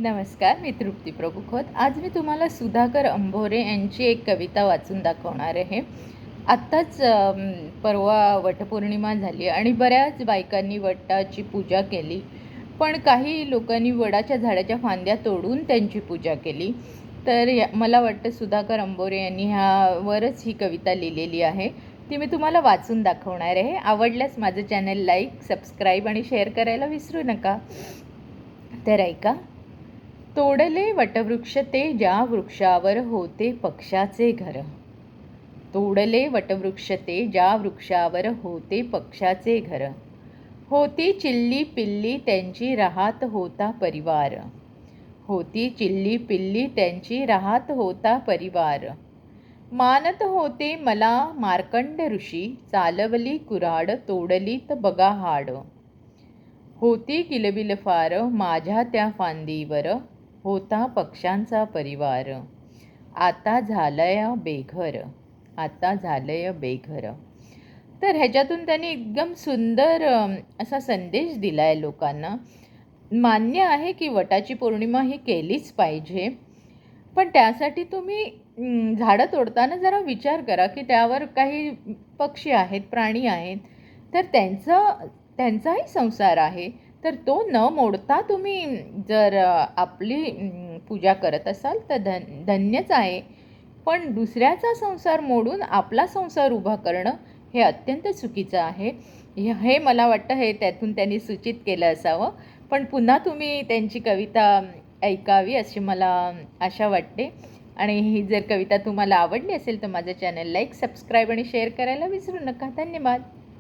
नमस्कार, मी तृप्ती प्रभू खोत. आज मी तुम्हाला सुधाकर अंभोरे यांची एक कविता वाचून दाखवणार आहे. आत्ताच परवा वटपौर्णिमा झाली आणि बऱ्याच बायकांनी वटाची पूजा केली. पण काही लोकांनी वडाच्या झाडाच्या फांद्या तोडून त्यांची पूजा केली. तर मला वाटतं सुधाकर अंभोरे यांनी ह्यावरच ही कविता लिहिलेली आहे. ती मी तुम्हाला वाचून दाखवणार आहे. आवडल्यास माझं चॅनल लाईक, सबस्क्राईब आणि शेअर करायला विसरू नका. तर ऐका. तोडले वटवृक्ष ते ज्या वृक्षावर होते पक्षाचे घर. तोडले वटवृक्ष ते ज्या वृक्षावर होते पक्षाचे घर. होती चिल्ली पिल्ली त्यांची राहत होता परिवार. होती चिल्ली पिल्ली त्यांची राहत होता परिवार. मानत होते मला मार्कंड ऋषी, चालवली कुऱ्हाड तोडलीत बघा हाड. होती किलबिल फार माझ्या त्या फांदीवर, होता पक्ष्यांचा परिवार. आता झालंय बेघर, आता झालंय बेघर. तर ह्याच्यातून त्यांनी एकदम सुंदर असा संदेश दिला आहे लोकांना. मान्य आहे की वटाची पौर्णिमा ही केलीच पाहिजे, पण त्यासाठी तुम्ही झाडं तोडताना जरा विचार करा की त्यावर काही पक्षी आहेत, प्राणी आहेत, तर त्यांचाही संसार आहे. तर तो न मोडता तुम्ही जर आपली पूजा करत असाल तर धन्यच आहे. पण दुसऱ्याचा संसार मोडून आपला संसार उभा करणं हे अत्यंत चुकीचं आहे. हे मला वाटतं हे त्यातून त्यांनी सूचित केलं असावं. पण पुन्हा तुम्ही त्यांची कविता ऐकावी अशी मला आशा वाटते. आणि ही जर कविता तुम्हाला आवडली असेल तर माझं चॅनल लाईक, सबस्क्राईब आणि शेअर करायला विसरू नका. धन्यवाद.